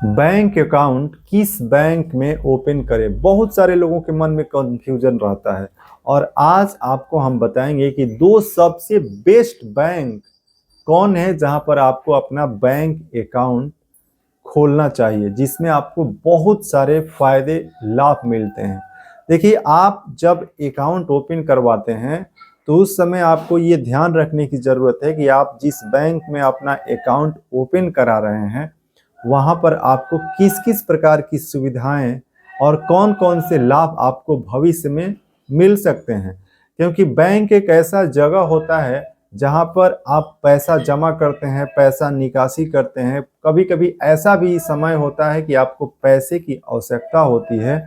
Bank account किस bank में open करें, बहुत सारे लोगों के मन में कंफ्यूजन रहता है। और आज आपको हम बताएंगे कि दो सबसे बेस्ट बैंक कौन है जहां पर आपको अपना बैंक अकाउंट खोलना चाहिए, जिसमें आपको बहुत सारे फायदे लाभ मिलते हैं। देखिए, आप जब अकाउंट ओपन करवाते हैं तो उस समय आपको ये ध्यान रखने की ज़रूरत है कि आप जिस बैंक में अपना अकाउंट ओपन करा रहे हैं वहाँ पर आपको किस किस प्रकार की सुविधाएं और कौन कौन से लाभ आपको भविष्य में मिल सकते हैं। क्योंकि बैंक एक ऐसा जगह होता है जहाँ पर आप पैसा जमा करते हैं, पैसा निकासी करते हैं। कभी कभी ऐसा भी समय होता है कि आपको पैसे की आवश्यकता होती है,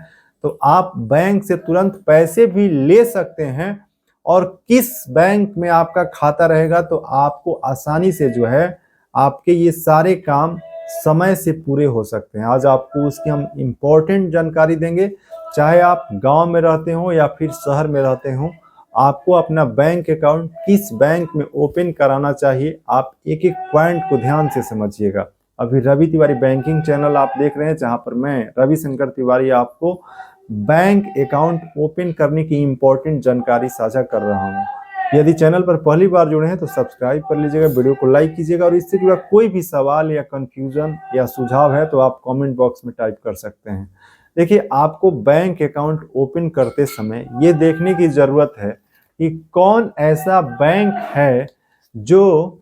तो आप बैंक से तुरंत पैसे भी ले सकते हैं। और किस बैंक में आपका खाता रहेगा तो आपको आसानी से जो है आपके ये सारे काम समय से पूरे हो सकते हैं। आज आपको उसकी हम इम्पोर्टेंट जानकारी देंगे। चाहे आप गांव में रहते हो या फिर शहर में रहते हो, आपको अपना बैंक अकाउंट किस बैंक में ओपन कराना चाहिए, आप एक एक पॉइंट को ध्यान से समझिएगा। अभी रवि तिवारी बैंकिंग चैनल आप देख रहे हैं, जहां पर मैं रविशंकर तिवारी आपको बैंक अकाउंट ओपन करने की इम्पोर्टेंट जानकारी साझा कर रहा हूं। यदि चैनल पर पहली बार जुड़े हैं तो सब्सक्राइब कर लीजिएगा, वीडियो को लाइक कीजिएगा, और इससे जुड़ा कोई भी सवाल या कंफ्यूजन या सुझाव है तो आप कमेंट बॉक्स में टाइप कर सकते हैं। देखिए, आपको बैंक अकाउंट ओपन करते समय ये देखने की जरूरत है कि कौन ऐसा बैंक है जो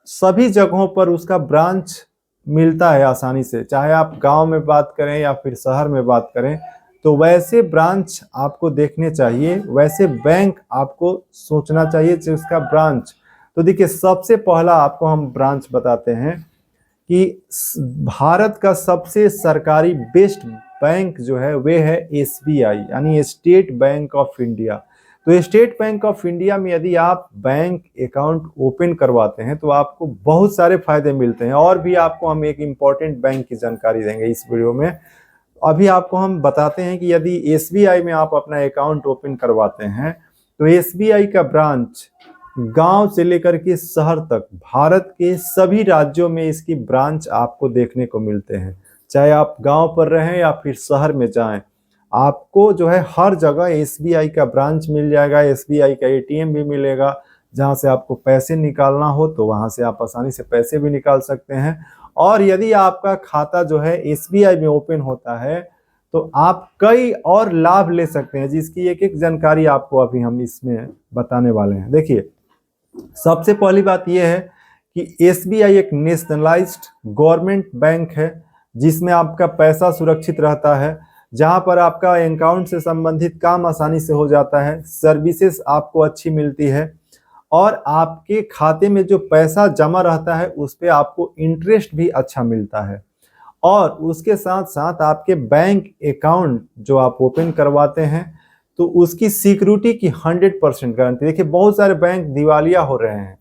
सभी जगहों पर उसका ब्रांच मिलता है आसानी से। चाहे आप गांव में बात करें या फिर शहर में बात करें, तो वैसे ब्रांच आपको देखने चाहिए, वैसे बैंक आपको सोचना चाहिए जिसका ब्रांच। तो देखिए, सबसे पहला आपको हम ब्रांच बताते हैं कि भारत का सबसे सरकारी बेस्ट बैंक जो है वे है एसबीआई, यानी स्टेट बैंक ऑफ इंडिया। तो स्टेट बैंक ऑफ इंडिया में यदि आप बैंक अकाउंट ओपन करवाते हैं तो आपको बहुत सारे फायदे मिलते हैं। और भी आपको हम एक इम्पॉर्टेंट बैंक की जानकारी देंगे इस वीडियो में। अभी आपको हम बताते हैं कि यदि एसबीआई में आप अपना अकाउंट ओपन करवाते हैं तो एसबीआई का ब्रांच गांव से लेकर के शहर तक भारत के सभी राज्यों में इसकी ब्रांच आपको देखने को मिलते हैं। चाहे आप गांव पर रहें या फिर शहर में जाएं, आपको जो है हर जगह एसबीआई का ब्रांच मिल जाएगा। एसबीआई का एटीएम भी मिलेगा, जहां से आपको पैसे निकालना हो तो वहां से आप आसानी से पैसे भी निकाल सकते हैं। और यदि आपका खाता जो है एसबीआई में ओपन होता है तो आप कई और लाभ ले सकते हैं, जिसकी एक एक जानकारी आपको अभी हम इसमें बताने वाले हैं। देखिए, सबसे पहली बात यह है कि एसबीआई एक नेशनलाइज्ड गवर्नमेंट बैंक है, जिसमें आपका पैसा सुरक्षित रहता है, जहां पर आपका अकाउंट से संबंधित काम आसानी से हो जाता है, सर्विसेज आपको अच्छी मिलती है, और आपके खाते में जो पैसा जमा रहता है उस पर आपको इंटरेस्ट भी अच्छा मिलता है। और उसके साथ साथ आपके बैंक अकाउंट जो आप ओपन करवाते हैं तो उसकी सिक्योरिटी की 100% गारंटी। देखिए, बहुत सारे बैंक दिवालिया हो रहे हैं,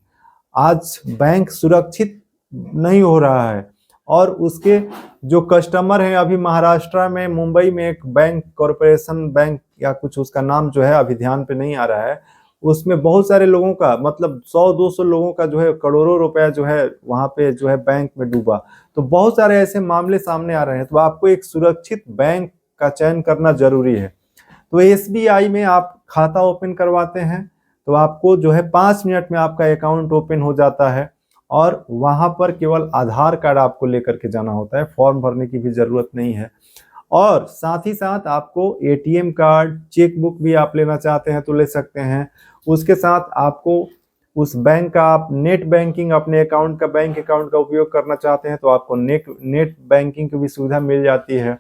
आज बैंक सुरक्षित नहीं हो रहा है। और उसके जो कस्टमर हैं, अभी महाराष्ट्र में मुंबई में एक बैंक, कॉरपोरेशन बैंक या कुछ उसका नाम जो है अभी ध्यान पे नहीं आ रहा है, उसमें बहुत सारे लोगों का मतलब 100-200 लोगों का जो है करोड़ों रुपया जो है वहां पे जो है बैंक में डूबा। तो बहुत सारे ऐसे मामले सामने आ रहे हैं, तो आपको एक सुरक्षित बैंक का चयन करना जरूरी है। तो एसबीआई में आप खाता ओपन करवाते हैं तो आपको जो है 5 मिनट में आपका अकाउंट ओपन हो जाता है। और वहां पर केवल आधार कार्ड आपको लेकर के जाना होता है, फॉर्म भरने की भी जरूरत नहीं है। और साथ ही साथ आपको एटीएम कार्ड, चेक बुक भी आप लेना चाहते हैं तो ले सकते हैं। उसके साथ आपको उस बैंक का आप नेट बैंकिंग, अपने अकाउंट का, बैंक अकाउंट का उपयोग करना चाहते हैं तो आपको नेट बैंकिंग की भी सुविधा मिल जाती है।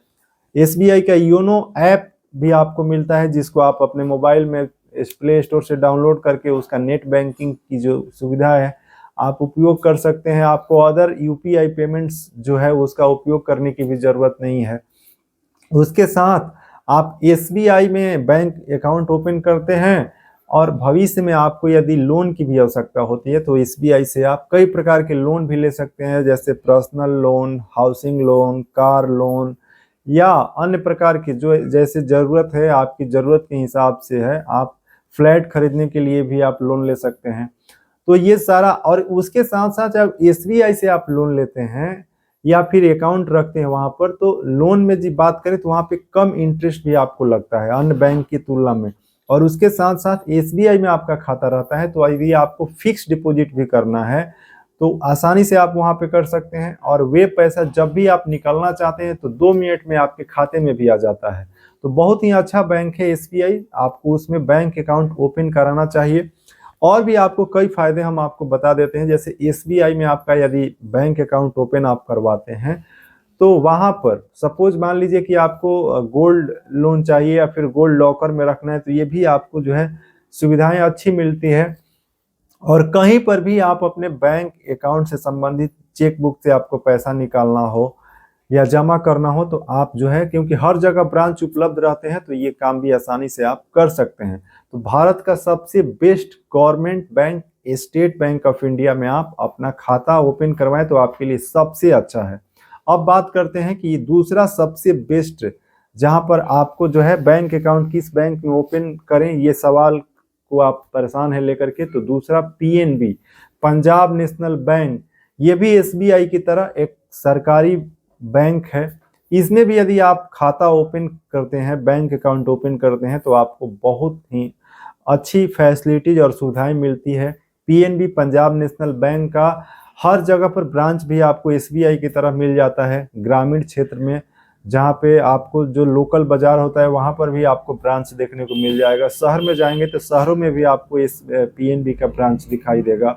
एसबीआई का योनो ऐप भी आपको मिलता है, जिसको आप अपने मोबाइल में प्ले स्टोर से डाउनलोड करके उसका नेट बैंकिंग की जो सुविधा है आप उपयोग कर सकते हैं। आपको अदर यूपीआई पेमेंट्स जो है उसका उपयोग करने की भी जरूरत नहीं है। उसके साथ आप एसबीआई में बैंक अकाउंट ओपन करते हैं और भविष्य में आपको यदि लोन की भी आवश्यकता होती है तो एसबीआई से आप कई प्रकार के लोन भी ले सकते हैं, जैसे personal loan, housing loan, car loan, या अन्य प्रकार की जो जैसे ज़रूरत है, आपकी ज़रूरत के हिसाब से है। आप फ्लैट खरीदने के लिए भी आप लोन ले सकते हैं। तो ये सारा, और उसके साथ साथ जब एसबीआई से आप लोन लेते हैं या फिर अकाउंट रखते हैं वहाँ पर, तो लोन में जी बात करें तो वहाँ पे कम इंटरेस्ट भी आपको लगता है अन्य बैंक की तुलना में। और उसके साथ साथ एसबीआई में आपका खाता रहता है, तो यदि आपको फिक्स डिपॉजिट भी करना है तो आसानी से आप वहाँ पे कर सकते हैं, और वे पैसा जब भी आप निकालना चाहते हैं तो 2 मिनट में आपके खाते में भी आ जाता है। तो बहुत ही अच्छा बैंक है एसबीआई, आपको उसमें बैंक अकाउंट ओपन कराना चाहिए। और भी आपको कई फायदे हम आपको बता देते हैं, जैसे एसबीआई में आपका यदि बैंक अकाउंट ओपन आप करवाते हैं तो वहां पर सपोज मान लीजिए कि आपको गोल्ड लोन चाहिए या फिर गोल्ड लॉकर में रखना है, तो ये भी आपको जो है सुविधाएं अच्छी मिलती है। और कहीं पर भी आप अपने बैंक अकाउंट से संबंधित चेकबुक से आपको पैसा निकालना हो या जमा करना हो तो आप जो है, क्योंकि हर जगह ब्रांच उपलब्ध रहते हैं, तो ये काम भी आसानी से आप कर सकते हैं। तो भारत का सबसे best government bank state bank of India में आप अपना खाता ओपन करवाएं तो आपके लिए सबसे अच्छा है। अब बात करते हैं कि दूसरा सबसे बेस्ट, जहां पर आपको जो है बैंक अकाउंट किस बैंक में ओपन करें, ये सवाल को आप परेशान है लेकर के, तो दूसरा पीएनबी, पंजाब नेशनल बैंक, ये भी एसबीआई की तरह एक सरकारी बैंक है। इसमें भी यदि आप खाता ओपन करते हैं, बैंक अकाउंट ओपन करते हैं, तो आपको बहुत ही अच्छी फैसिलिटीज और सुविधाएं मिलती है। पीएनबी पंजाब नेशनल बैंक का हर जगह पर ब्रांच भी आपको एसबीआई की तरह मिल जाता है। ग्रामीण क्षेत्र में जहाँ पे आपको जो लोकल बाजार होता है वहाँ पर भी आपको ब्रांच देखने को मिल जाएगा। शहर में जाएंगे तो शहरों में भी आपको इस पीएनबी का ब्रांच दिखाई देगा।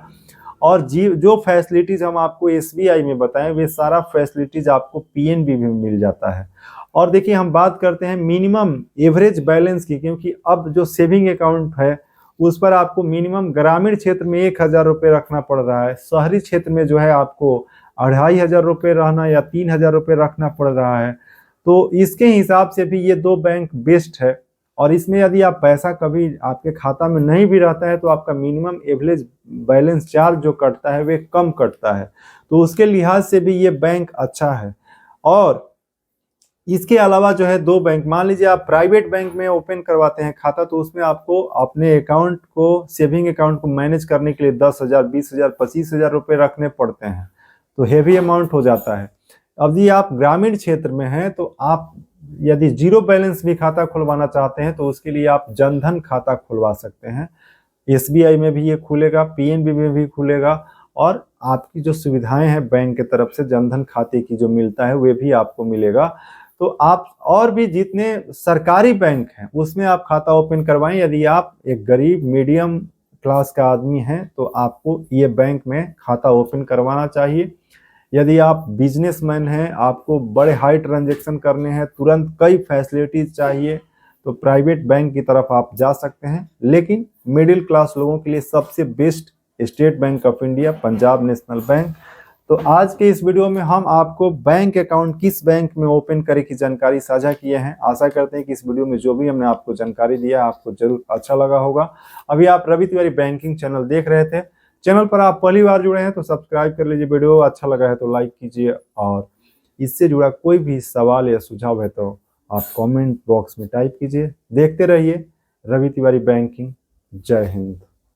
और जो फैसिलिटीज हम आपको एसबीआई में बताएं वे सारा फैसिलिटीज आपको पीएनबी में मिल जाता है। और देखिए हम बात करते हैं मिनिमम एवरेज बैलेंस की, क्योंकि अब जो सेविंग अकाउंट है उस पर आपको मिनिमम ग्रामीण क्षेत्र में 1,000 रुपये रखना पड़ रहा है, शहरी क्षेत्र में जो है आपको 2,500 रुपये रहना या 3,000 रुपये रखना पड़ रहा है। तो इसके हिसाब से भी ये दो बैंक बेस्ट है। और इसमें यदि आप पैसा कभी आपके खाता में नहीं भी रहता है तो आपका मिनिमम एवरेज बैलेंस चार्ज जो कटता है वे कम कटता है, तो उसके लिहाज से भी ये बैंक अच्छा है। और इसके अलावा जो है दो बैंक, मान लीजिए आप प्राइवेट बैंक में ओपन करवाते हैं खाता, तो उसमें आपको अपने अकाउंट को, सेविंग अकाउंट को मैनेज करने के लिए 10,000, 20,000, 25,000 रुपये रखने पड़ते हैं, तो हेवी अमाउंट हो जाता है। अब यदि आप ग्रामीण क्षेत्र में हैं तो आप यदि जीरो बैलेंस भी खाता खुलवाना चाहते हैं तो उसके लिए आप जनधन खाता खुलवा सकते हैं। एसबीआई में भी ये खुलेगा, पीएनबी में भी खुलेगा, और आपकी जो सुविधाएं हैं बैंक की तरफ से जनधन खाते की जो मिलता है वे भी आपको मिलेगा। तो आप और भी जितने सरकारी बैंक हैं उसमें आप खाता ओपन करवाएं। यदि आप एक गरीब मीडियम क्लास का आदमी हैं तो आपको ये बैंक में खाता ओपन करवाना चाहिए। यदि आप बिजनेसमैन हैं, आपको बड़े हाई ट्रांजैक्शन करने हैं, तुरंत कई फैसिलिटीज चाहिए, तो प्राइवेट बैंक की तरफ आप जा सकते हैं। लेकिन मिडिल क्लास लोगों के लिए सबसे best state bank of India, Punjab national bank. तो आज के इस वीडियो में हम आपको बैंक अकाउंट किस बैंक में ओपन करें की जानकारी साझा किए हैं। आशा करते हैं कि इस वीडियो में जो भी हमने आपको जानकारी दिया आपको जरूर अच्छा लगा होगा। अभी आप रवि तिवारी बैंकिंग चैनल देख रहे थे, चैनल पर आप पहली बार जुड़े हैं तो सब्सक्राइब कर लीजिए, वीडियो अच्छा लगा है तो लाइक कीजिए, और इससे जुड़ा कोई भी सवाल या सुझाव है तो आप कमेंट बॉक्स में टाइप कीजिए। देखते रहिए रवि तिवारी बैंकिंग। जय हिंद।